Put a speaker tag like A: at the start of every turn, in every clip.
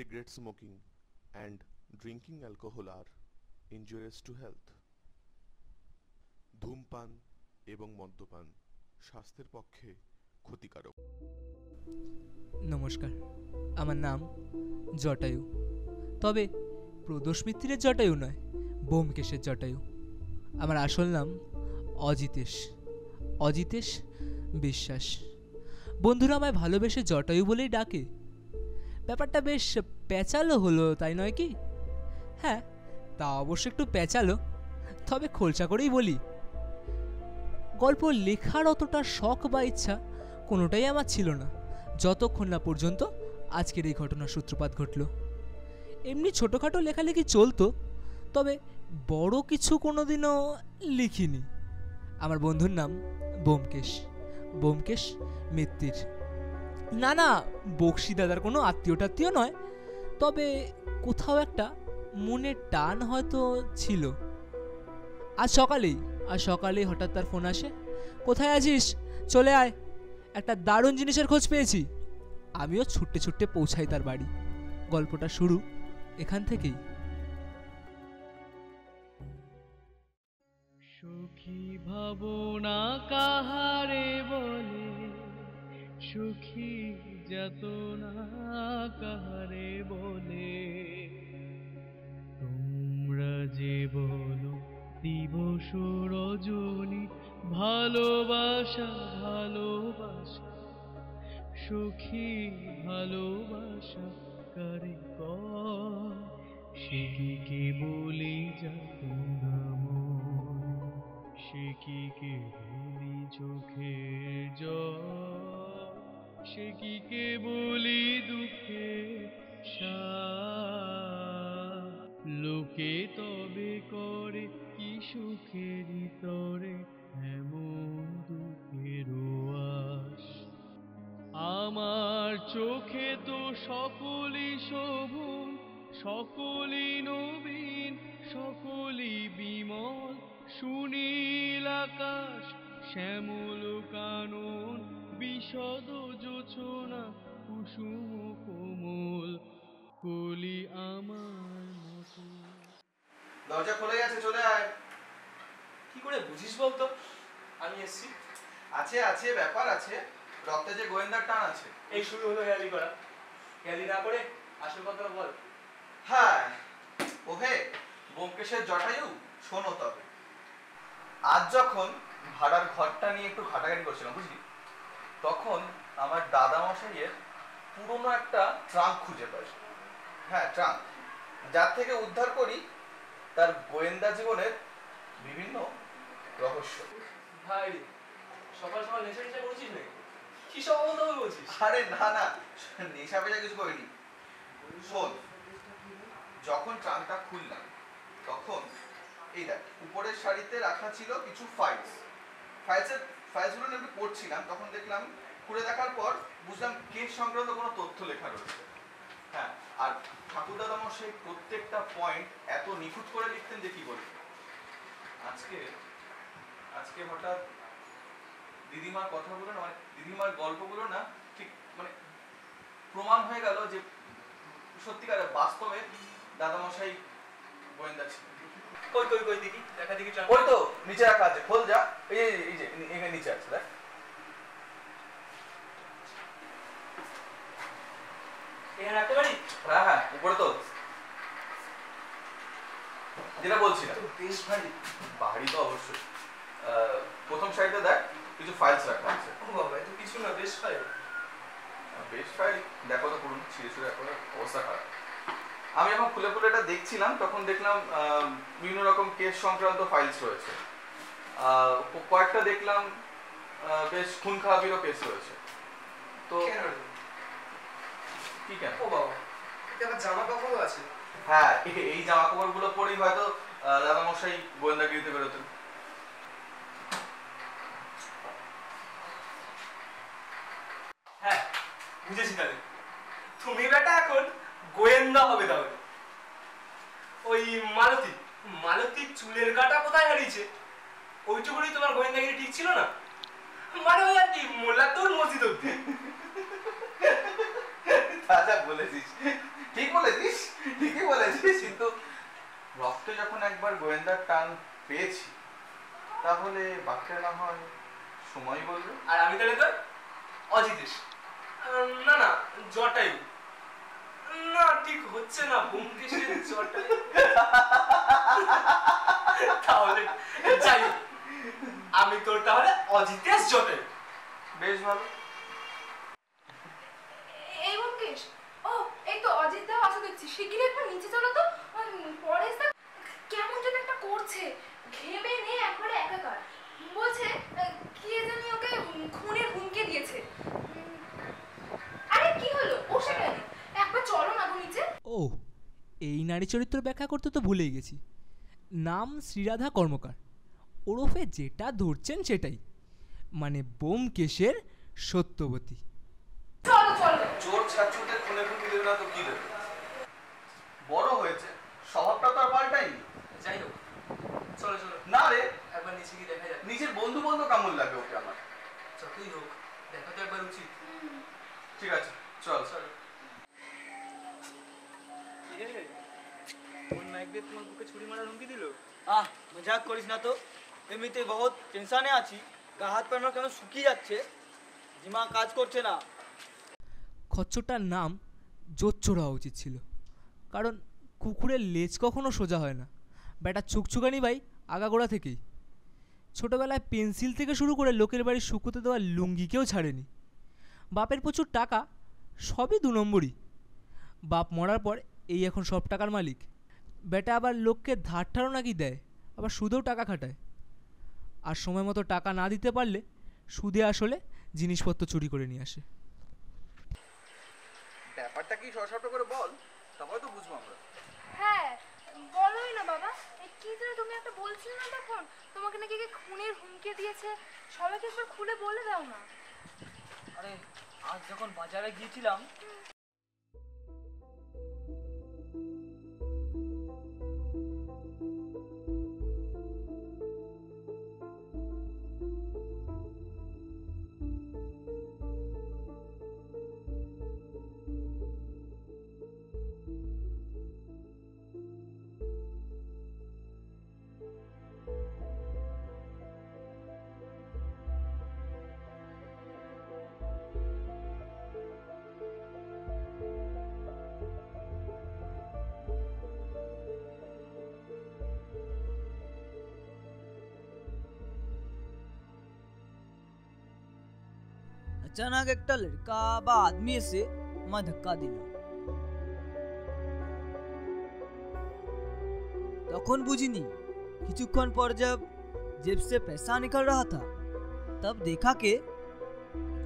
A: cigarette smoking and drinking alcohol are injurious to health. ধূমপান এবং মদ্যপান স্বাস্থ্যের পক্ষে ক্ষতিকারক।
B: নমস্কার, আমার নাম জটায়ু, তবে প্রদোষ মিত্রের জটায়ু নয়, ব্যোমকেশের জটায়ু। আমার আসল নাম অজিতেশ বিশ্বাস। বন্ধুরা আমায় ভালোবেসে জটায়ু বলেই ডাকে। ব্যাপারটা বেশ প্যাঁচালো হলো, তাই নয় কি? হ্যাঁ, তা অবশ্য একটু প্যাঁচালো, তবে খোলসা করেই বলি। গল্প লেখার অতটা শখ বা ইচ্ছা কোনোটাই আমার ছিল না, যতক্ষণ না পর্যন্ত আজকের এই ঘটনার সূত্রপাত ঘটল। এমনি ছোটোখাটো লেখালেখি চলতো, তবে বড় কিছু কোনোদিনও লিখিনি। আমার বন্ধুর নাম ব্যোমকেশ মিত্তির। না, বক্সি দাদার কোনো আত্মীয় নয়, তবে কোথাও একটা মনের টান হয়তো ছিল। আজ সকালেই হঠাৎ তার ফোন আসে, কোথায় আছিস, চলে আয়, একটা দারুণ জিনিসের খোঁজ পেয়েছি। আমিও ছুটতে পৌঁছাই তার বাড়ি। গল্পটা শুরু এখান থেকেই।
C: সুখী ভাবনা কাহারে বলে, সুখী যাতনা কাহারে বলে, তোমরা যে বলো দিবস রজনী, ভালোবাসা সুখী ভালোবাসা কারে কয়, সে কি কেবলি যাতনা ময়, সে কি কেবলি চোখের জল, সে কি কেবলি দুঃখের সার। লোকে তবে করে কি সুখের তরে এমন দুঃখের আশ। আমার চোখে তো সকলই শোভন, সকলই নবীন, সকলই বিমল, সুনীল আকাশ, শ্যামল কানন, বিশদ জোছনা, কুসুম কোমল, কলি আমার মতো।
D: দরজা খুলে গেছে, চলে আয়।
E: কি করে বুঝিস বলতো আমি এসছি?
D: আছে ব্যাপার আছে, রক্তে যে গোয়েন্দার টান আছে।
E: এই শুরু হলো হেয়ালি করা। হেয়ালি না করে আসল কথাটা বল।
D: হ্যাঁ, ওহে ব্যোমকেশের জটায়ু, শোনো তবে। আজ যখন ভাড়ার ঘরটা নিয়ে একটু ঘাটাঘাটি করছিলাম, বুঝলি, তখন আমার দাদা মশাইয়ের পুরনো একটা ট্রাঙ্ক খুঁজে পাই। হ্যাঁ, ট্রাঙ্ক, যার থেকে উদ্ধার করি তার গোয়েন্দা জীবনের বিভিন্ন রহস্য।
E: ভাই, সকাল সকাল নেশা করছিস নাকি? কি সব বলতে বলছিস?
D: আরে না, নেশা পেশা কিছু করিনি। শোন, যখন ট্রাঙ্কটা খুললাম তখন এই দেখ, উপরের সারিতে রাখা ছিল কিছু ফাইলসগুলো একটু পড়ছিলাম, তখন দেখলাম, খুলে দেখার পর বুঝলাম কেস সংক্রান্ত কোনো তথ্য লেখা রয়েছে। হ্যাঁ, আর ঠাকুরদাদা মশাই প্রত্যেকটা পয়েন্ট এত নিখুঁত করে লিখতেন যে কি বলি। আজকে হঠাৎ দিদিমার কথাগুলো না, মানে দিদিমার গল্পগুলো না, ঠিক মানে প্রমাণ হয়ে গেল যে সত্যিকারে বাস্তবে দাদামশাই গোয়েন্দা ছিল।
E: কই দেখি, দেখা দেখি।
D: ওই তো নিচে রাখা আছে, খোল যা। এই যে এখানে নিচে আছে, দেখ।
E: এখানে রাখতে পারি?
D: হ্যাঁ, উপরে তো যেটা বলছিলাম।
E: বেশ ভারী।
D: ভারী তো অবশ্যই। প্রথম সারিতে দেখ, কিছু ফাইলস রাখা আছে।
E: ও বাবা, এত কিছু না, বেশ ফাইল।
D: দেখো তো, পুরো ছিঁড়ে এখন অবস্থা খারাপ। আমি যখন খুলে এটা দেখছিলাম, তখন দেখলাম বিভিন্ন রকম কেস সংক্রান্ত ফাইলস রয়েছে। কয়েকটা দেখলাম বেশ খুন খারাপিরও কেস রয়েছে। তো কি কেন?
E: ও বাবা, এটা আবার জামা কাপড়ও আছে।
D: হ্যাঁ, এই জামা কাপড় গুলো পরেই হয়তো দাদামশাই গোয়েন্দাগিরিতে বেরোতেন।
E: হ্যাঁ, বুঝেছি। তাহলে তুমি বেটা এখন গোয়েন্দা হবে। তাহলে ওই মালতী চুলের কাটা কোথায় হারিয়েছে, ওইটুকুনি তোমার গোয়েন্দাগিরি ঠিক ছিল না? মানে ওই আর কি, মোল্লার দৌড় মসজিদ অব্দি।
D: যা যা বলেছিস ঠিক বলেছিস, ঠিকই বলেছিস, কিন্তু রক্তে যখন একবার গোয়েন্দার টান পেয়েছি তাহলে বাকিটা না হয় সময় বলবে।
E: আর আমি তাহলে তোর অজিতেশ, না না জটায়ু, না ঠিক হচ্ছে না, ব্যোমকেশের জটায়ু। তাহলে যাই হোক, আমি তোর তাহলে অজিতেশ জটায়ু।
D: বেশ ভালো।
F: এই ব্যোমকেশ, ও এই তো অজিত দাও আসা দেখছি, শিগগিরই একবার নিচে চলো তো। পরেশ দা কেমন যেন একটা করছে, ঘেমে নে একবারে একাকার। বলছে কে জানি ওকে খুনের হুমকি দিয়েছে। আরে কি হলো, বসে কেন? একবার চলো না গো নিচে।
B: ও, এই নারী চরিত্র ব্যাখ্যা করতে তো ভুলেই গেছি। নাম শ্রীরাধা কর্মকার, ওরফে যেটা ধরছেন সেটাই, মানে ব্যোমকেশের সত্যবতী।
F: চলো চলো।
D: চোর ছাত্রদের খুনে খুন দিলে না তো কি দেবে? বড় হয়েছে, স্বভাবটা তো আর পাল্টায়নি।
E: যাই হোক, চলো চলো।
D: না রে,
E: একবার নিচে গিয়ে দেখা যাক।
D: নিজের বন্ধু বন্ধু কেমন লাগে ওকে আমার।
E: যতই হোক, দেখা তো একবার উচিত।
D: ঠিক আছে চল।
E: চলো। কোন নায়কদের তোমার বুকে ছুরি মারার হুমকি দিল?
G: আহ মজাক করিস না তো, এমনিতে বহুত টেনশনে আছি, গা হাত পা কেন শুকিয়ে যাচ্ছে, দিমাগ কাজ করছে না।
B: খচ্চরটার নাম জোচ্চোর হওয়া উচিত ছিল, কারণ কুকুরের লেজ কখনো সোজা হয় না। ব্যাটা চুকচুকানি ভাই আগাগোড়া থেকেই। ছোটোবেলায় পেন্সিল থেকে শুরু করে লোকের বাড়ি শুকোতে দেওয়া লুঙ্গিকেও ছাড়েনি। বাপের প্রচুর টাকা, সবই 2 নম্বরই। বাপ মরার পর এই এখন সব টাকার মালিক। ব্যাটা আবার লোককে ধারটারও নাকি দেয়, আবার সুদেও টাকা খাটায়। আর সময় মতো টাকা না দিতে পারলে সুদে আসলে জিনিসপত্র চুরি করে নিয়ে আসে।
D: ব্যাপারটা কি সশব্দ করে বল, তারপরে তো বুঝবো আমরা।
F: হ্যাঁ বলোই না বাবা, কি যেন তুমি একটা বলছিলে না তখন, তোমাকে নাকি কে খুনের হুমকি দিয়েছে, সবাইকে একবার খুলে বলে দাও না।
G: আরে আজ যখন বাজারে গিয়েছিলাম, अचानक একটা লড়কা বা আদমি এসে আমার ধাক্কা দিল। তখন বুঝিনি, কিছুক্ষণ পর जब जेब से पैसा निकल रहा था तब देखा कि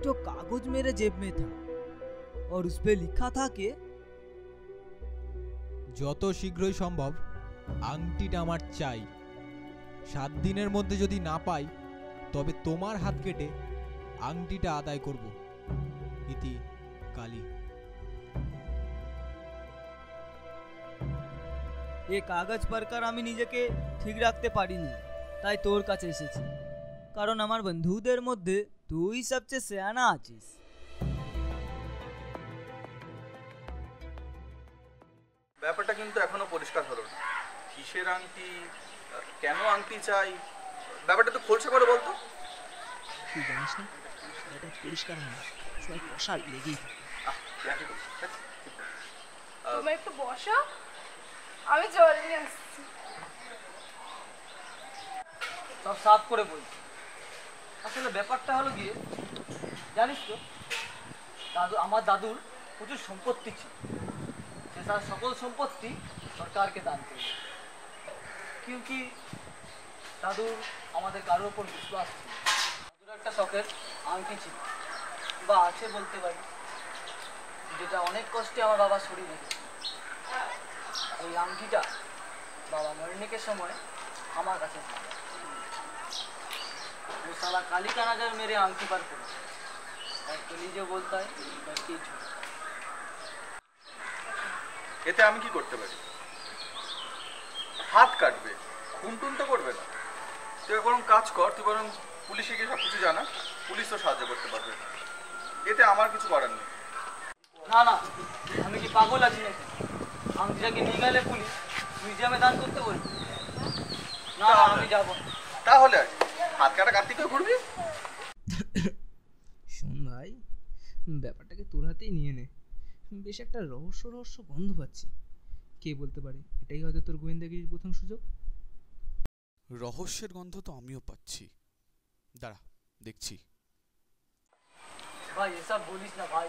G: तो कागज मेरे जेब में था और उस पे लिखा था कि
H: যত শীঘ্রই সম্ভব আংটিটা আমার চাই। 7 দিনের মধ্যে যদি না পাই তবে তোমার হাত কেটে আংটিটা আদায় করব। ইতি কালী।
G: এই কাগজ পড়কার আমি নিজেকে ঠিক রাখতে পারিনি, তাই তোর কাছে এসেছি, কারণ আমার বন্ধুদের মধ্যে তুই সবচেয়ে সিয়ানা আছিস।
D: ব্যাপারটা কিন্তু এখনো পরিষ্কার হলো না, কিসের আংটি, কেন আংটি চাই, ব্যাপারটা তো খোলসা করে বলতো।
G: তুই জানিস না, এটা পরিষ্কার হয়, সবাই কষা লেগেই থাকে।
F: তুমি একটু বসো, আমি জল নিয়ে আসছি।
G: সব সাফ করে বলছি। আসলে ব্যাপারটা হলো গিয়ে, জানিস তো আমার দাদুর প্রচুর সম্পত্তি ছিল, সে তার সকল সম্পত্তি সরকারকে দান করল, क्योंकि দাদুর আমাদের কারোর উপর বিশ্বাস ছিল। দাদুর একটা শখের আংটি ছিল, বা আছে বলতে পারি, যেটা অনেক কষ্টে আমার বাবা সরিয়ে রেখেছে। ওই আংটিটা বাবা মরণিকের সময় আমার কাছে পায়। वो साला काली का नजर मेरे आंखी पर पड़ा, जो बोलता है लड़की झूठ।
D: এতে আমি কি করতে পারি? হাত কাটবে, খুন টুন তো করবে না। তুই বরং কাজ কর, তুই বরং পুলিশে গিয়ে সব কিছু জানা, পুলিশ তো সাহায্য করতে পারবে, এতে আমার কিছু করার নেই।
G: না না, আমি কি পাগল আছি নাকি? আংটিটাকে নিয়ে গেলে পুলিশ মিউজিয়ামে দান করতে বলবি? না না, আমি যাবো না।
D: তাহলে আর হাত কাটা কার্তিক ঘুরবি?
B: শোন ভাই, ব্যাপারটাকে তোর হাতেই নিয়ে নে। বেশ একটা রহস্য রহস্য গন্ধ পাচ্ছি। কে বলতে পারে এটাই হয়তো তোর গোয়েন্দাগিরির প্রথম সুযোগ।
A: রহস্যের গন্ধ তো আমিও পাচ্ছি, দাঁড়া দেখছি।
G: ভাই এসব বলিস না ভাই,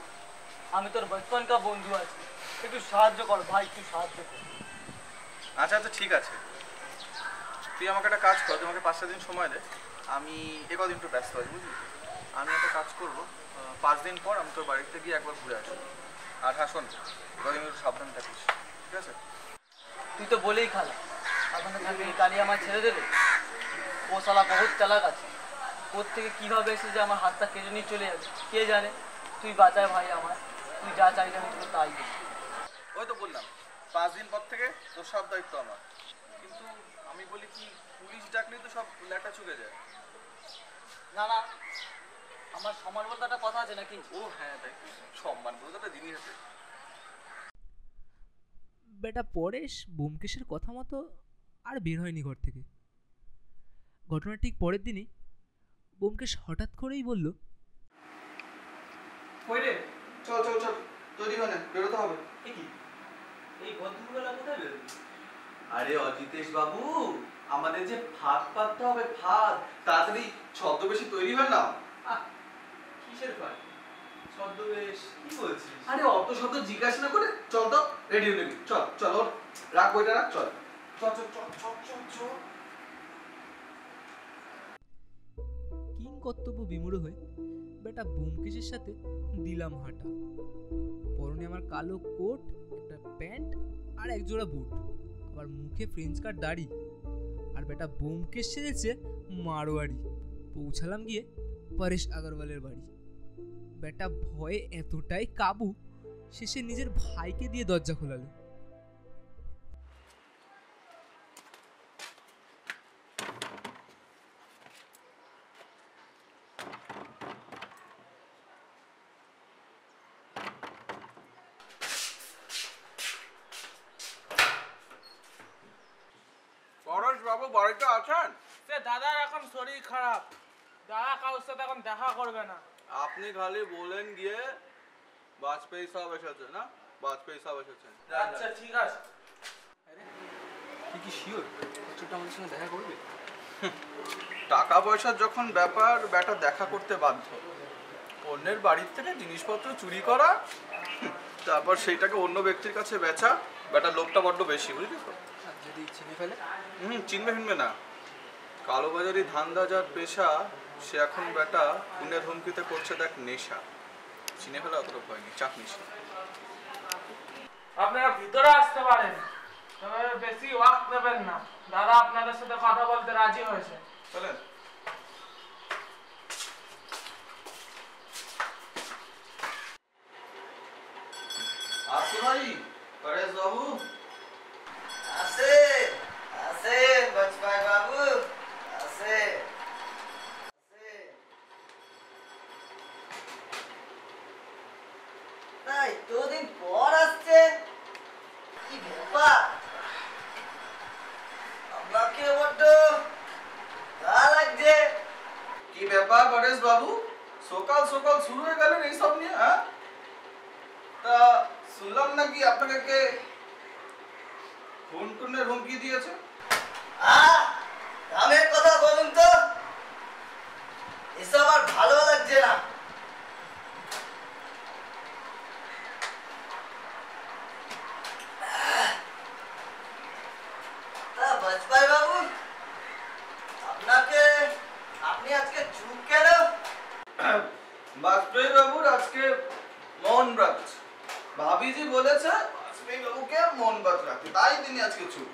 G: আমি তোর বচপন কা বন্ধু আছি, একটু সাহায্য কর ভাই, একটু সাহায্য কর।
D: আচ্ছা আচ্ছা ঠিক আছে, তুই আমাকে একটা কাজ কর, তোমাকে 5-6 দিন সময় দে। আমি কদিন একটু ব্যস্ত আছি বুঝলি। আমি একটা কাজ করবো, 5 দিন পর আমি তোর বাড়িতে গিয়ে একবার ঘুরে আসবো। আর হ্যাঁ শোন, কদিন একটু সাবধান থাকিস, ঠিক আছে?
G: তুই তো বলেই খালা, সাবধানে থাকবি। এই কালি আমার ছেড়ে দেবে? ও শালা বহুত চালাক আছে, ওর থেকে কীভাবে এসে যে আমার হাতটা কেটে নিয়ে চলে যাবে কে জানে। তুই বাঁচায় ভাই আমার, তুই যা চাইলে আমি তোকে তাই দেব।
D: ওই তো বললাম 5 দিন পর থেকে তোর সব দায়িত্ব আমার। কিন্তু আমি বলি কি, পুলিশ ডাকলেই তো সব লেটা চুকে যায়।
G: না না, আমার সম্মান বলতে একটা কথা আছে নাকি?
D: ও হ্যাঁ, তাই সম্মান বলতে একটা জিনিস আছে।
B: বেটা পরেশ ব্যোমকেশের কথা মতো আর বের হয়নি ঘর থেকে। ঘটনার ঠিক পরের দিনই ব্যোমকেশ হঠাৎ করেই বলল,
D: কই রে, চল চল চল, তৈরি হয়ে নে, বেরোতে হবে।
E: এই ভদ্রবেলা কোথায় বেরোবি?
D: আরে অজিতেশ বাবু, আমাদের যে ভাত পাততে হবে, ভাত, তাড়াতাড়ি ছদ্মবেশে তৈরি হয় না।
E: কিসের ফাঁক? ছদ্মবেশ কি বলছিস?
D: আরে অত শত জিজ্ঞাসা না করে চল তো, রেডি হয়ে নিবি। চল চল, ওর রাখ বইটা রাখ, চল চল চল চল চল চল চল।
B: কিং কর্তব্য বিমূঢ় হয়ে বেটা ব্যোমকেশের সাথে দিলাম হাঁটা। পরনে আমার কালো কোট, একটা প্যান্ট আর এক জোড়া বুট, আবার মুখে ফ্রেঞ্চ কাট দাড়ি, আর বেটা ব্যোমকেশ সেজেছে মারোয়ারি। পৌঁছালাম গিয়ে পরেশ আগরওয়ালের বাড়ি। বেটা ভয়ে এতটাই কাবু, শেষে নিজের ভাইকে দিয়ে দরজা খোলালো।
D: পরেশ বাবু বাড়িতে আছেন?
C: সে দাদার এখন শরীর খারাপ, দাদা কারোর সাথে এখন দেখা করবে না।
D: আপনি খালি বলেন গিয়ে বাজপেয়ী সাহেব এসেছে, না বাজপেয়ী সাহেব এসেছেন।
C: আচ্ছা ঠিক আছে।
E: তুই কি শিওর ছোটটা আমাদের সঙ্গে দেখা করবে?
D: টাকা পয়সার যখন ব্যাপার, বেটা দেখা করতে বাধ্য। অন্যের বাড়ির থেকে জিনিসপত্র চুরি করা, তারপর সেইটাকে অন্য ব্যক্তির কাছে বেচা, বেটা লোভটা বড্ড বেশি, বুঝলি তো?
E: যদি চিনে ফেলে?
D: চিনবে ফিনবে না। কালোবাজারি ধান্দা যার পেশা, সে এখন বেটা খুনের হুমকিতে করছে দেখ নেশা। চিনে ফেলে অতটা ভয় নেই, চাপ নিস না।
C: আপনারা ভিতরে আসতে পারেন, তবে বেশি ওয়াক্ত নেবেন না। দাদা আপনাদের সাথে কথা বলতে রাজি হয়েছে।
D: চলেন। আসো ভাই, পরেশ বাবু।
G: আসে আসে বচপাই বাবু, আসে আসে। তাই দুদিন পর আসছে, কি ব্যাপার? আপনাকে বড্ড গা লাগছে।
D: কি ব্যাপার পরেশ বাবু, সকাল সকাল শুরু হয়ে গেলেন এইসব নিয়ে? হ্যাঁ, তা শুনলাম নাকি আপনাকে কে খুন টুনের হুমকি দিয়েছে?
G: কামের কথা বলুন তো, এসব আর ভালো লাগছে না। তা বচপাই বাবু, আপনি আজকে চুপ কেন?
D: বাজপেয়ী বাবুর আজকে মন ব্রাত, ভাবিজি বলেছে বাজপেয়ী বাবুকে মন ব্রাত রাখতে, তাই তিনি আজকে চুপ।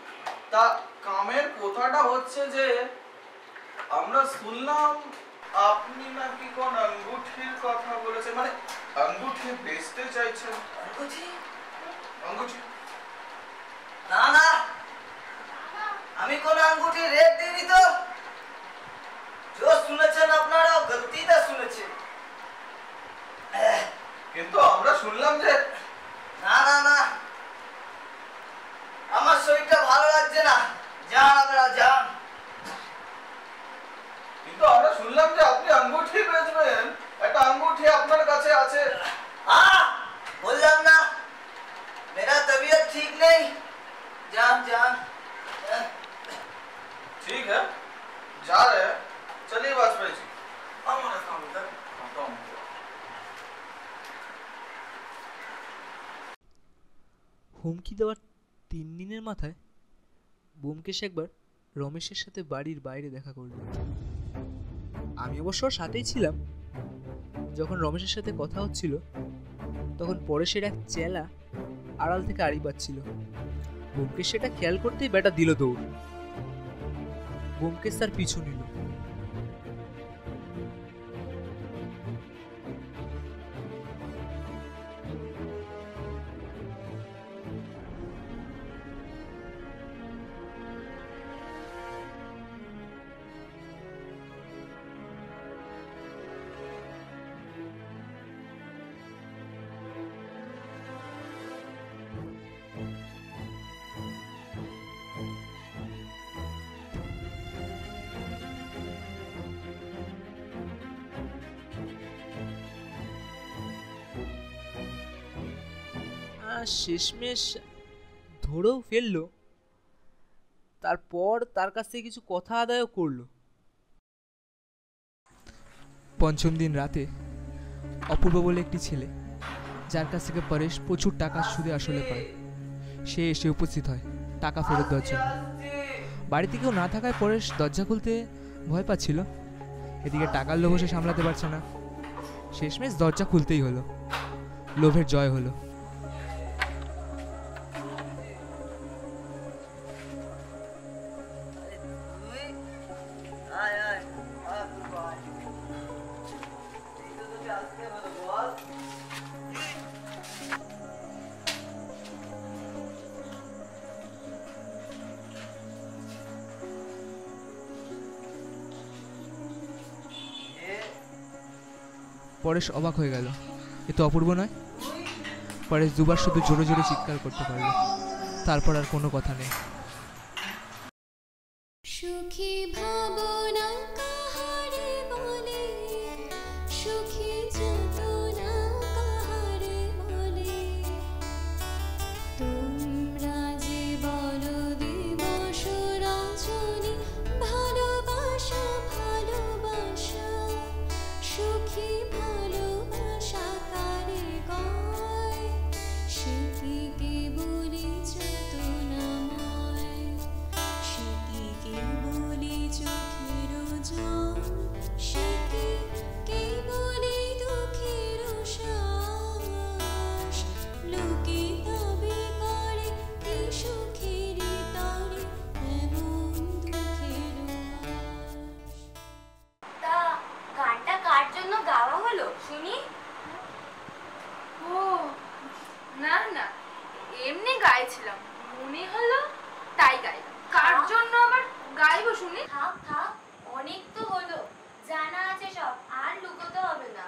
D: তা কামের কথাটা হচ্ছে যে আমরা শুনলাম আপনি নাকি কোন আঙ্গুঠির কথা বলেছেন, মানে আঙ্গুঠি বেচতে চাইছেন। আঙ্গুঠি?
G: না না, আমি কোন আঙ্গুঠি রেট দিইনি তো। जो শুনেছেন আপনারা গলতিতে শুনেছেন।
D: কিন্তু আমরা শুনলাম যে
G: যান আপনারা যান।
D: কিন্তু আমরা শুনলাম যে আপনি আঙ্গুঠি বেচবেন, একটা আঙ্গুঠি আপনার কাছে আছে।
G: हाँ बोललाम ना मेरा तबीयत ठीक नहीं। जान जान
D: ठीक है, जा रहे हैं, चलिए वाजपेयी जी।
G: हमारा काम इधर।
B: হুমকি দেওয়ার 3 দিনের মাথায় ব্যোমকেশ একবার রমেশের সাথে বাড়ির বাইরে দেখা করল। আমি অবশ্য ওর সাথেই ছিলাম। যখন রমেশের সাথে কথা হচ্ছিল তখন পরেশের এক চেলা আড়াল থেকে আড়ি পাচ্ছিল। ব্যোমকেশ সেটা খেয়াল করতেই ব্যাটা দিল দৌড়। ব্যোমকেশ তার পিছু নিল। শেষমেশ ধরেও ফেললো। তারপর তার কাছ থেকে কিছু কথা আদায়ও করলো। পঞ্চম দিন রাতে অপূর্ব বলে একটি ছেলে, যার কাছ থেকে পরেশ প্রচুর টাকা সুদে আসলে পায়, সে এসে উপস্থিত হয় টাকা ফেরত দেওয়ার জন্য। বাড়িতে কেউ না থাকায় পরেশ দরজা খুলতে ভয় পাচ্ছিল। এদিকে টাকার লোভ সে সামলাতে পারছে না। শেষমেশ দরজা খুলতেই হলো। লোভের জয় হলো। পরেশ অবাক হয়ে গেল, এ তো অপূর্ব নয়। পরেশ দুবার শুধু জোরে জোরে চিৎকার করতে পারল, তারপর আর কোনো কথা নেই।
I: সুখী ভাবনা কাহারে বলে, সুখী চেতনা কাহারে বলে, তোমরা যে বলো দিবস রজনী, ভালোবাসা ভালোবাসা, সুখী ভালোবাসা কারে কয়, সে কি কেবলি চেতনাময়, সে কি কেবলি চোখের জল, সে কি কেবলি দুঃখের শ্বাস, লোকে তবে করে কি সুখের তরে এমন দুঃখের বাস।
F: তা গানটা কার জন্য গাওয়া হলো শুনি? ও না না, এমনি গাইছিলাম, মনে হলো তাই গাইলাম। কার জন্য আবার গাইবো শুনি? থাক থাক, অনেক তো হলো, জানা আছে সব, আর লুকোতে হবে না।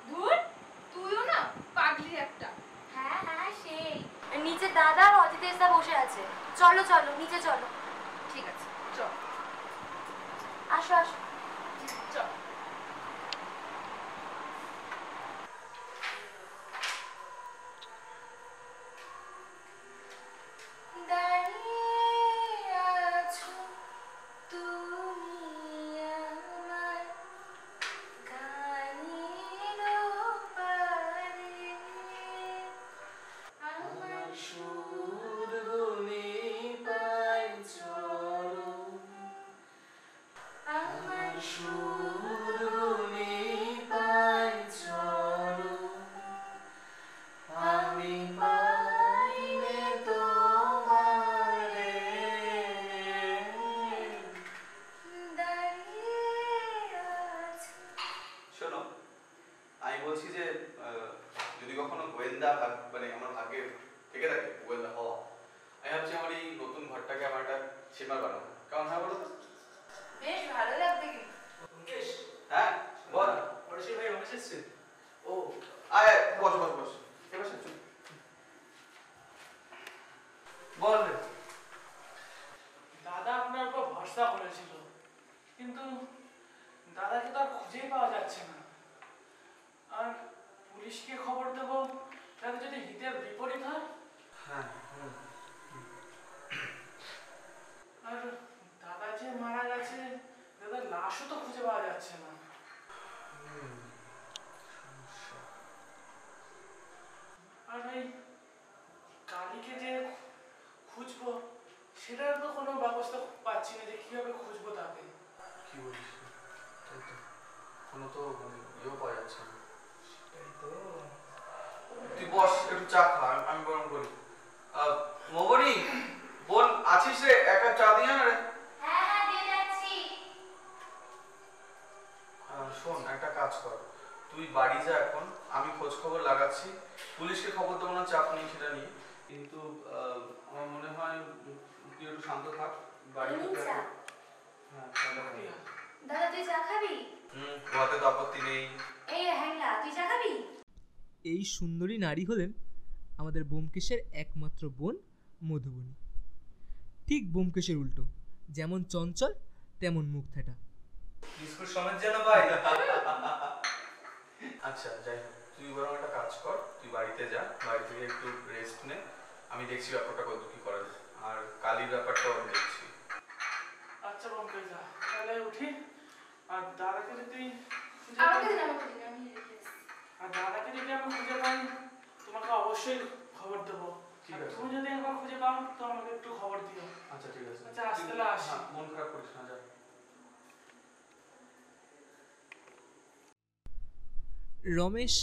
F: দূর, তুইও না পাগলি একটা। হ্যাঁ হ্যাঁ সেই, নিচে দাদা আর অজিতেশ দা বসে আছে, চলো চলো নিচে চলো। ঠিক আছে চল, আসো আসো চল। দাঁড়িয়ে আছো তুমি আমার গানের পারে, আমার সুর গুনে পায় চরণ, আমার সুর গুনে পায় চরণ, আমি পাইলে তোমারে দাঁড়িয়ে আছি।
D: শোনো, আমি বলছি যে যদি কখনো গোয়েন্দা মানে আমার ভাগ্যে থেকে থাকে গোয়েন্দা হওয়া, আমি ভাবছি আমার এই নতুন ঘরটাকে আমার একটা চেম্বার বানাবো। কেমন হয় বলো তো?
F: বেশ ভালো লাগবে কিন্তু।
E: মুকেশ,
D: হ্যাঁ বল।
E: পরেশের ভাই রমেশ এসছে।
D: ও আয়, বস বস বস, এবার চল।
E: বল রে। দাদা
C: ভরসা করেছিল, কিন্তু দাদাকে তো আর খুঁজেই পাওয়া যাচ্ছে না। আর পুলিশকে খবর দেবো, তাহলে যদি হিতের বিপরীত হয়।
D: হ্যাঁ,
C: আর দাদা যে মারা গেছে, দাদার লাশও তো খুঁজে পাওয়া যাচ্ছে না। আর ওই কালীকে যে খুঁজবো, সেটার তো কোনো ব্যবস্থা পাচ্ছি না যে কিভাবে খুঁজবো তাকে।
D: কি বলিস? তাই তো, কোনো তো ইয়েও পাওয়া যাচ্ছে না। তুই বস, একটু চা খা, আমি গরম করি। মগনি, বোন আছিস রে? এক কাপ চা দিয়ে না রে।
F: হ্যাঁ দিয়ে যাচ্ছি।
D: শোন, একটা কাজ কর, তুই বাড়ি যা এখন, আমি খোঁজ খবর লাগাচ্ছি। পুলিশকে খবর দেবো না, চাপ নেই সেটা নিয়ে, কিন্তু আমার মনে হয় তুই একটু শান্ত থাক। বাড়ি হ্যাঁ,
F: দাদা তুই চা খাবি?
D: ঘরে তো আপত্তি নেই।
F: এই হ্যাংলা, তুই চা খাবি?
B: এই সুন্দরী নারী হলেন আমাদের ব্যোমকেশের একমাত্র বোন মধুবনী। ঠিক ব্যোমকেশের উল্টো, যেমন চঞ্চল তেমন মুখ থাটা।
D: বিস্কুট সমেত যেন ভাই। আচ্ছা যাই হোক, তুই বরং একটা কাজ কর, তুই বাড়িতে যা, বাড়ি থেকে একটু রেস্ট নে, আমি দেখছি ব্যাপারটা কত কি করা যায়। আর কালির ব্যাপারটাও আমি দেখছি।
C: আচ্ছা বলতে যা, তাহলে উঠি। আর দাদাকে যদি আমি খুঁজে পাই, তোমাকে অবশ্যই খবর দেবো।
D: ঠিক আছে।
C: তুমি যদি একবার খুঁজে পাও তো আমাকে একটু খবর দিও।
D: আচ্ছা ঠিক আছে।
C: আচ্ছা আসতে আসি।
D: মন খারাপ করিস না, যা।
B: রমেশ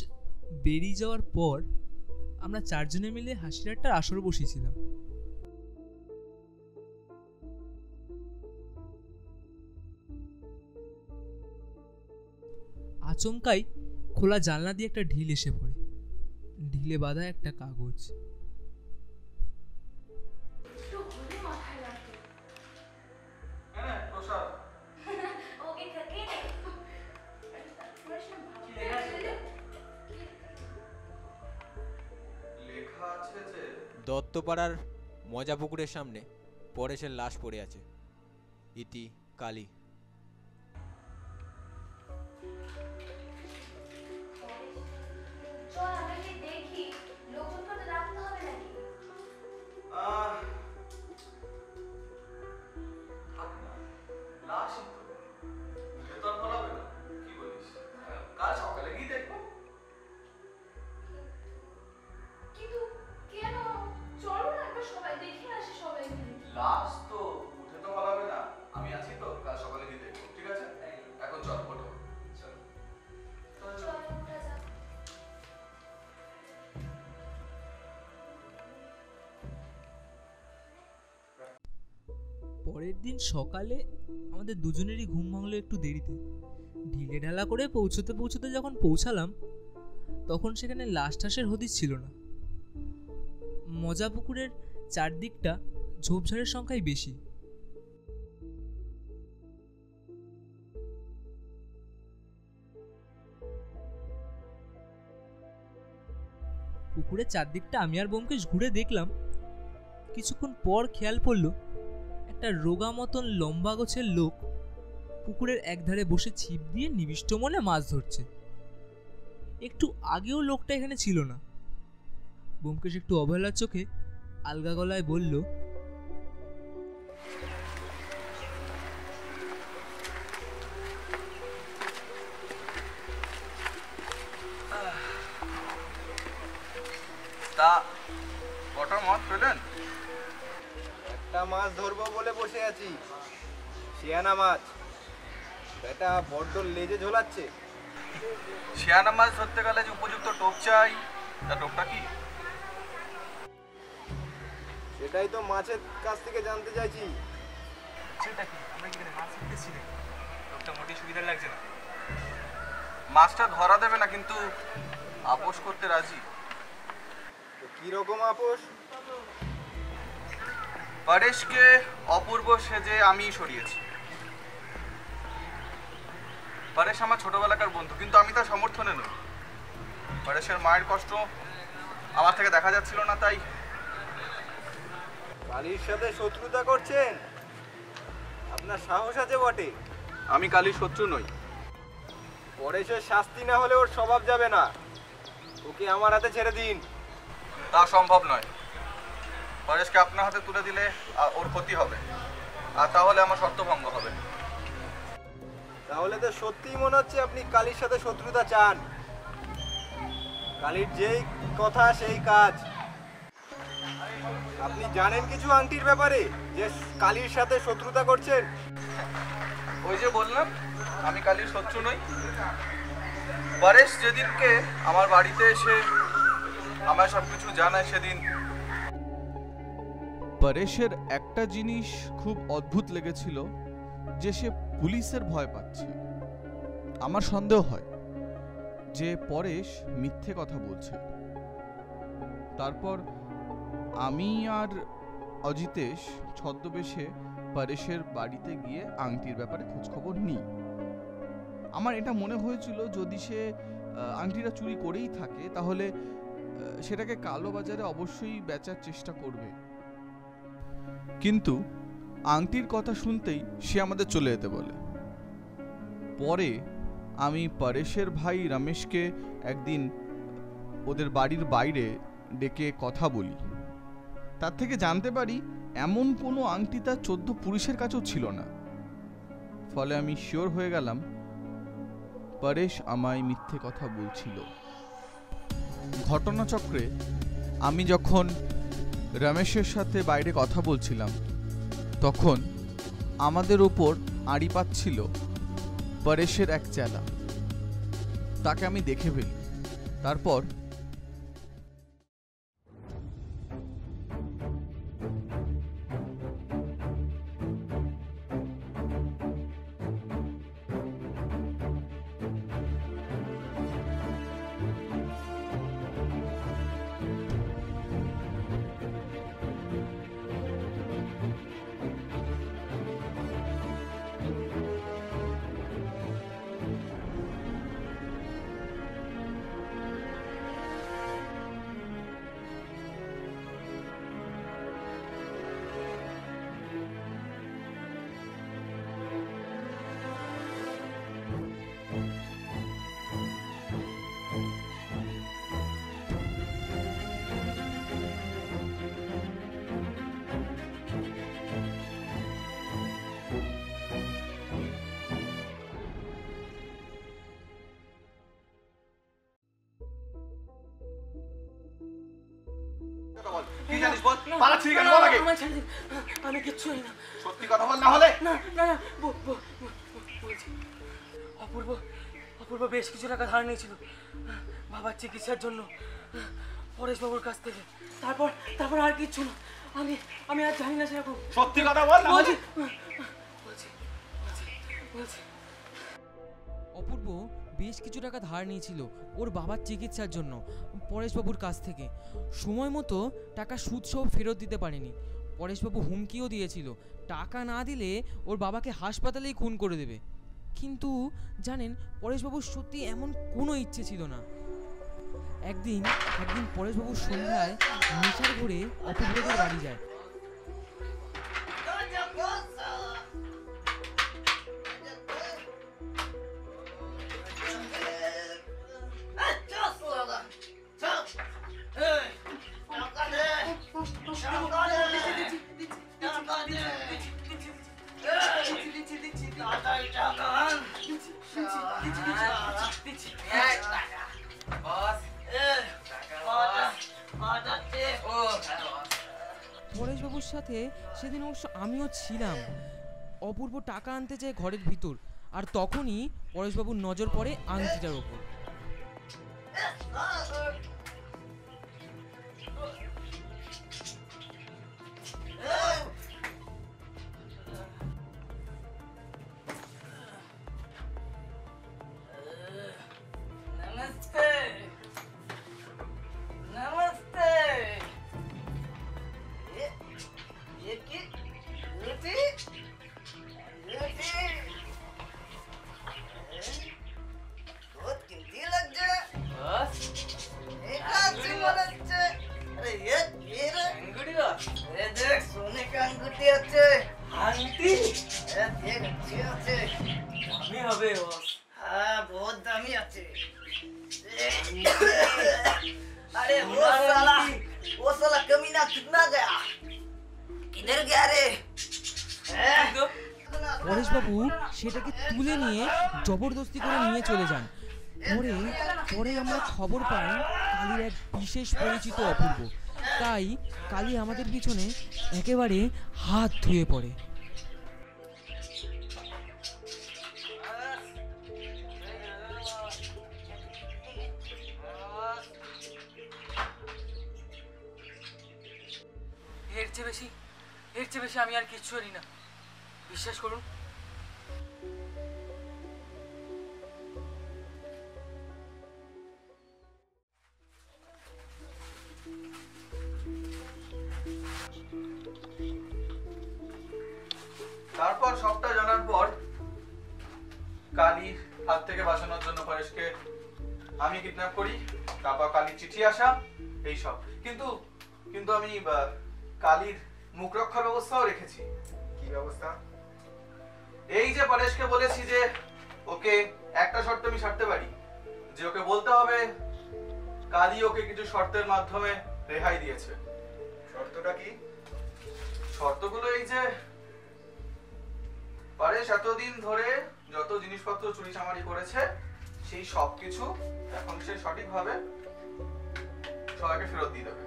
B: বেরিয়ে যাওয়ার পর আমরা চারজনে মিলে হাসির একটা আসর বসিয়েছিলাম। আচমকাই খোলা জানলা দিয়ে একটা ঢিল এসে পড়ে, ঢিলে বাঁধা একটা কাগজ।
H: দত্তপাড়ার মজা পুকুরের সামনে পরেশের লাশ পড়ে আছে। ইতি কালী।
B: পরের দিন সকালে আমাদের দুজনেরই ঘুম ভাঙলো একটু দেরিতে। ঢিলে ঢালা করে পৌঁছতে পৌঁছতে যখন পৌঁছালাম, তখন সেখানে লাশ টাশের হদিস ছিল না। মজা পুকুরের চারদিকটা ঝোপঝাড়ের সংখ্যাই বেশি। পুকুরের চারদিকটা আমি আর ব্যোমকেশ ঘুরে দেখলাম। কিছুক্ষণ পর খেয়াল পড়লো একটা রোগা মতন লম্বা গোছের লোক পুকুরের একধারে বসে ছিপ দিয়ে নিবিষ্ট মনে মাছ ধরছে। একটু আগেও লোকটা এখানে ছিল না। ব্যোমকেশ একটু অবহেলার চোখে আলগা গলায় বলল,
D: তা কটা মাছ পেলেন?
J: একটা মাছ ধরবো বলে বসে আছি, শিয়ানা মাছ। এটা বড্ড লেজে ঝোলাচ্ছে।
D: শিয়ানা মাছ ধরতে গেলে যে উপযুক্ত টোপ চাই, তা টোপটা কি?
J: সেটাই তো মাছের কাছ থেকে জানতে চাইছি।
E: সেটা কি? আমরা কি মাছ ধরতেছি না, টোপটা মোটেই সুবিধা লাগছে না।
D: মাছটা ধরা দেবে না, কিন্তু আপোষ করতে রাজি।
J: কি রকম আপোষ?
D: পরেশকে অপূর্ব সেজে আমি সরিয়েছি। পরেশ আমার ছোটবেলাকার বন্ধু, কিন্তু আমি তার সমর্থনে নই। পরেশের মায়ের কষ্ট আমার থেকে দেখা যাচ্ছিল না, তাই।
J: কালীর সাথে শত্রুতা করছেন? আপনি আপনার সাহস আছে বটে।
D: আমি কালীর শত্রু নই।
J: পরেশের শাস্তি না হলে ওর স্বভাব যাবে না। ওকে আমার হাতে ছেড়ে দিন।
D: তা সম্ভব নয়। পরেশকে আপনার হাতে তুলে দিলে ওর ক্ষতি হবে, আর তাহলে আমার শর্ত ভঙ্গ হবে।
J: তাহলে তো সত্যিই মনে হচ্ছে আপনি কালীর সাথে শত্রুতা চান। কালীর যেই কথা সেই কাজ। আপনি জানেন কিছু আংটির ব্যাপারে যে কালীর সাথে শত্রুতা করছেন?
D: ওই যে বললাম আমি কালীর শত্রু নই। পরেশ যেদিনকে আমার বাড়িতে এসে আমার সবকিছু জানায় সেদিন
A: পরেশের একটা জিনিস খুব অদ্ভুত লেগেছিল, যে সে পুলিশের ভয় পাচ্ছে। আমার সন্দেহ হয় যে পরেশ মিথ্যে কথা বলছে। তারপর আমি আর অজিতেশ ছদ্মবেশে পরেশের বাড়িতে গিয়ে আংটির ব্যাপারে খোঁজখবর নিই। আমার এটা মনে হয়েছিল যদি সে আংটিটা চুরি করেই থাকে তাহলে সেটাকে কালো বাজারে অবশ্যই বেচার চেষ্টা করবে। কিন্তু আংটির কথা শুনতেই সে আমাদের চলে যেতে বলে। পরে আমি পরেশের ভাই রমেশকে একদিন ওদের বাড়ির বাইরে ডেকে কথা বলি। তার থেকে জানতে পারি এমন কোনো আংটি তার 14 পুরুষের কাছেও ছিল না। ফলে আমি শিওর হয়ে গেলাম পরেশ আমায় মিথ্যে কথা বলছিল। ঘটনাচক্রে আমি যখন রমেশের সাথে বাইরে কথা বলছিলাম তখন আমাদের ওপর আড়ি পাচ্ছিল পরেশের এক চেলা। তাকে আমি দেখে ফেলি। তারপর
D: কি জানিস বল? পালাচ্ছিস কেন বল আগে।
C: আমি কিচ্ছু জানি না।
D: সত্যি কথা বল না হলে।
C: না না না বলছি। অপূর্ব বেশ কিছু টাকা ধার নিয়েছিল বাবার চিকিৎসার জন্য পরেশবাবুর কাছ থেকে। তারপর আর কিচ্ছু না। আমি আর জানি না সেরকম।
D: সত্যি কথা বল না হলে।
C: বলছি।
B: অপূর্ব বেশ কিছু টাকা ধার নিয়েছিল ওর বাবার চিকিৎসার জন্য পরেশবাবুর কাছ থেকে। সময় মতো টাকা সুদ সহ ফেরত দিতে পারেনি। পরেশবাবু হুমকিও দিয়েছিল টাকা না দিলে ওর বাবাকে হাসপাতালেই খুন করে দেবে। কিন্তু জানেন পরেশবাবুর সত্যি এমন কোনো ইচ্ছে ছিল না। একদিন পরেশবাবুর সন্ধ্যায় নেশার ঘরে অপূর্বদের বাড়ি যায়। পরেশবাবুর সাথে সেদিন অবশ্য আমিও ছিলাম। অপূর্ব টাকা আনতে যায় ঘরের ভিতর, আর তখনই পরেশবাবুর নজর পড়ে আংটিটার ওপর।
G: আন্টি দামি হবে বস।
K: हाँ बहुत दामी आते। अरे वो साला कमीना कितना गया? किधर गया रे?
L: পরেশবাবু সেটাকে তুলে নিয়ে জবরদস্তি করে নিয়ে চলে যান। পরে আমরা খবর পাই কালীর এক বিশেষ পরিচিত অপূর্ব, তাই কালী আমাদের পিছনে একেবারে হাত ধুয়ে পড়ে।
G: এর চেয়ে বেশি আমি আর কিচ্ছু জানি না, বিশ্বাস করুন।
D: তারপর সবটা জানার পর কালীর হাত থেকে বাঁচানোর জন্য পরেশকে আমি কিডন্যাপ করি, তারপর কালীর চিঠি আসা এইসব। কিন্তু আমি কালীর মুখ রক্ষার ব্যবস্থাও রেখেছি।
J: কি ব্যবস্থা?
D: এই যে পরেশকে বলেছি যে ওকে একটা শর্ত আমি ছাড়তে পারি, যে ওকে বলতে হবে কালী ওকে কিছু শর্তের মাধ্যমে রেহাই দিয়েছে।
J: শর্তটা কি?
D: শর্তগুলো এই যে পরেশ এতদিন ধরে যত জিনিসপত্র চুরি চামারি করেছে সেই সব কিছু এখন সে সঠিকভাবে সবাইকে ফেরত দিয়ে দেবে।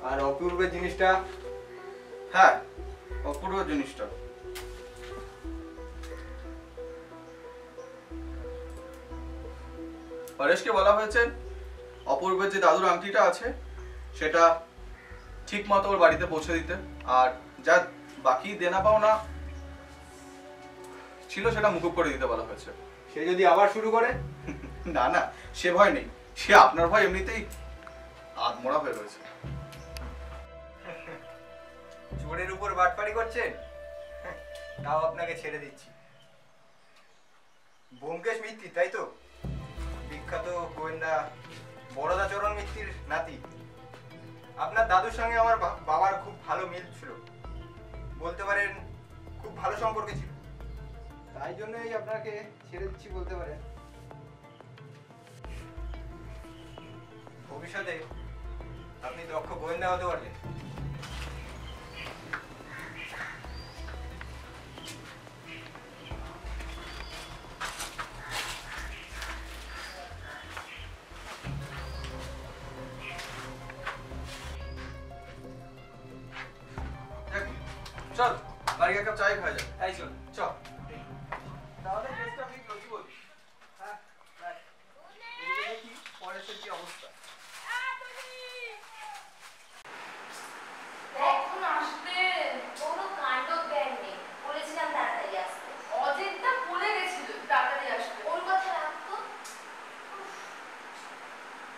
J: আর অপূর্বের জিনিসটা?
D: হ্যাঁ, অপূর্ব জিনিসটা পরেশকে বলা হয়েছে অপূর্বের যে দাদুর আংটিটা আছে সেটা ঠিক মতো ওর বাড়িতে পৌঁছে দিতে, আর যা বাকি দেনা পাওনা ছিল সেটা মুকুব করে দিতে বলা হয়েছে।
J: সে যদি আবার শুরু করে?
D: না না, সে ভয় নেই, সে আপনার ভয় এমনিতেই আধমরা হয়ে রয়েছে।
J: চোরের উপর বাটপারি করছেন? তাও আপনাকে ছেড়ে দিচ্ছি। ব্যোমকেশ মিত্র, তাই তো? বিখ্যাত গোয়েন্দা বরদাচরণ মিত্রের নাতি। আপনার দাদুর সঙ্গে আমার বাবার খুব ভালো মিল ছিল, বলতে পারেন খুব ভালো সম্পর্ক ছিল, তাই জন্যই আপনাকে ছেড়ে দিচ্ছি বলতে পারেন। ভবিষ্যতে আপনি দক্ষ গোয়েন্দা হতে পারবেন।
D: চল বাড়ি এক কাপ চাই খাওয়া যাক।
G: তাই চল।
D: চল তাহলে কেসটা আমি কি বলছি? হ্যাঁ, এদিকে দেখি পরেশের কি অবস্থা।
F: এখন আসবে কোনো কাণ্ড জ্ঞান নেই, বলেছিলাম তাড়াতাড়ি আসতে। অজিতটা ভুলে গেছিল তাড়াতাড়ি আসবে, ওর কথা রাখতো।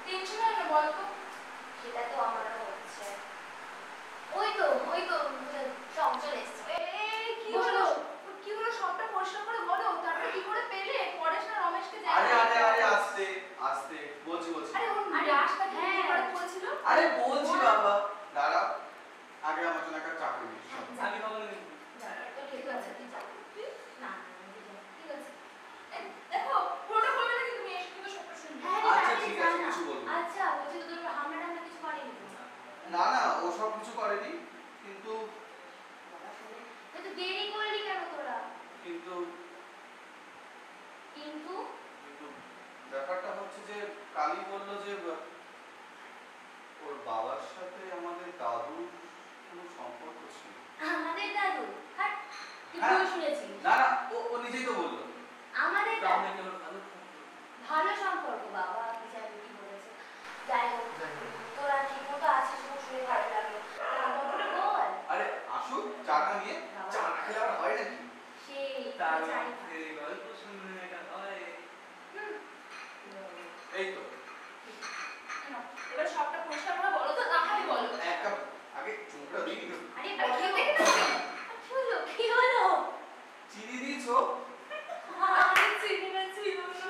F: টেনশন হয় না বলতো? সেটা তো আমারও হচ্ছে। ওই তো চলে এসছে। কি হলো সবটা পরিষ্কার করে বলো, তারপর কি করে পেলে? পরেশ না রমেশকে
D: আরে আস্তে আস্তে বলছি।
F: আরে ওর লাশটা কি করে পড়েছিল?
D: আরে বলছি বাবা, দাঁড়াও, আগে আমার জন্য একটা চা করে দিস।
G: আমি খাবো না।
F: তো ঠিক আছে, তুই যা। না ঠিক আছে, দেখো পুরোটা বলবে না, কিন্তু তুমি এসে কিন্তু সবটা শুনবে।
D: আচ্ছা ঠিক আছে, কিছু বলবো।
F: আচ্ছা বলছি তো তোর হামলা কিছু করেনি?
D: না ও সব কিছু করেনি, কিন্তু
F: তো দেরি করলি কেন তোরা?
D: কিন্তু
F: কিন্তু
D: ব্যাপারটা হচ্ছে যে কালী বলল যে ওর বাবার সাথে আমাদের দাদুর কোনো সম্পর্ক ছিল।
F: আমাদের দাদু? হ্যাঁ, তুই
D: হ্যাঁ।
F: ভুল শুনেছিস।
D: না ও নিজেই তো বললো।
F: আমাদের
G: তাও
F: দাদু?
G: নাকি ওর
F: ভালো সম্পর্ক বাবা, কি জানি কি বলেছে। যাই হোক, তোরা ঠিক মতো আছিস, শুনে ভালো লাগলো। গল্পটা বল।
D: আরে আসুক, চাটা নিয়ে, চা না খেলে আর হয় নাকি?
F: সেই
G: তার
F: চাই।
G: গল্প শুনলে এটা হয়।
D: এই তো
F: এবার সবটা পরিষ্কার করে বলো তো, তাহলে বলো।
D: এক কাপ আগে চুমটা দিই।
F: আরে কি হলো?
D: চিনি দিয়েছো?
F: আরে চিনি না ছিল না।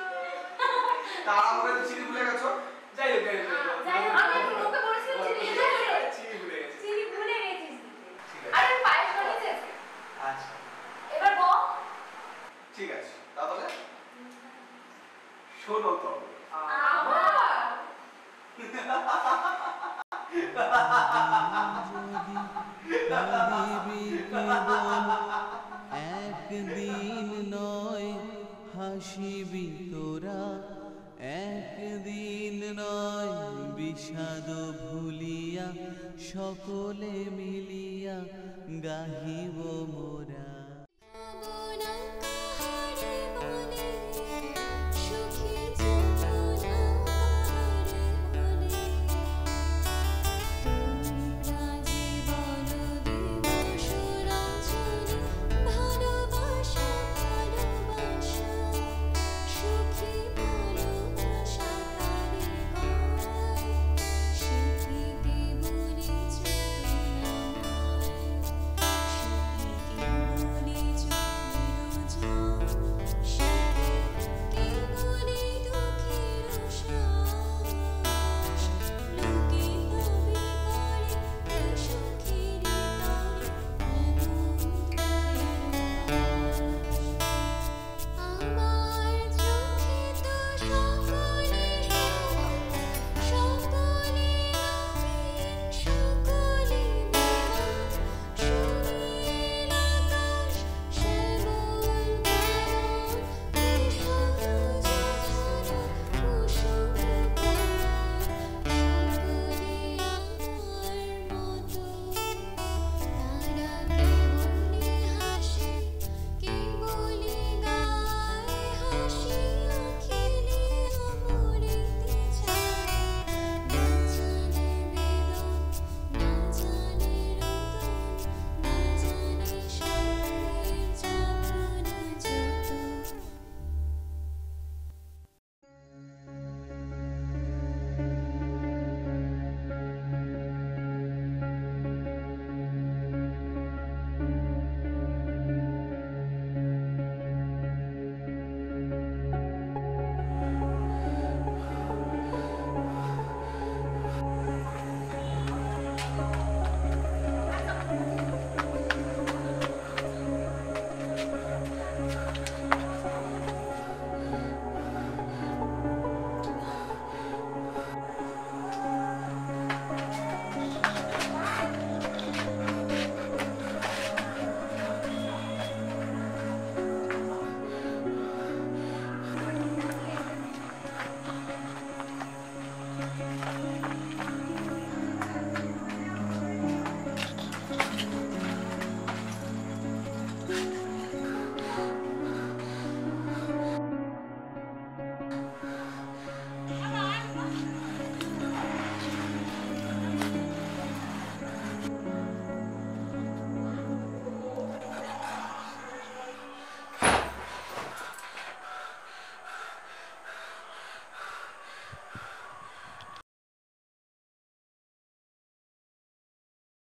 D: তাড়াহুড়ো করে চিনি ভুলে গেছো?
G: যাই হোক
F: আমি ওকে বলেছিলাম চিনি ভুলে গেছিস।
G: চিনি ভুলে গেছি।
F: চিনি ভুলে গেছিস। আরে পায়েস বানিয়েছিস?
G: আচ্ছা
M: কাঁদিবি কেবল একদিন নয়, হাসিবি তোরা একদিন নয়, বিষাদ ভুলিয়া সকলে মিলিয়া গাহিব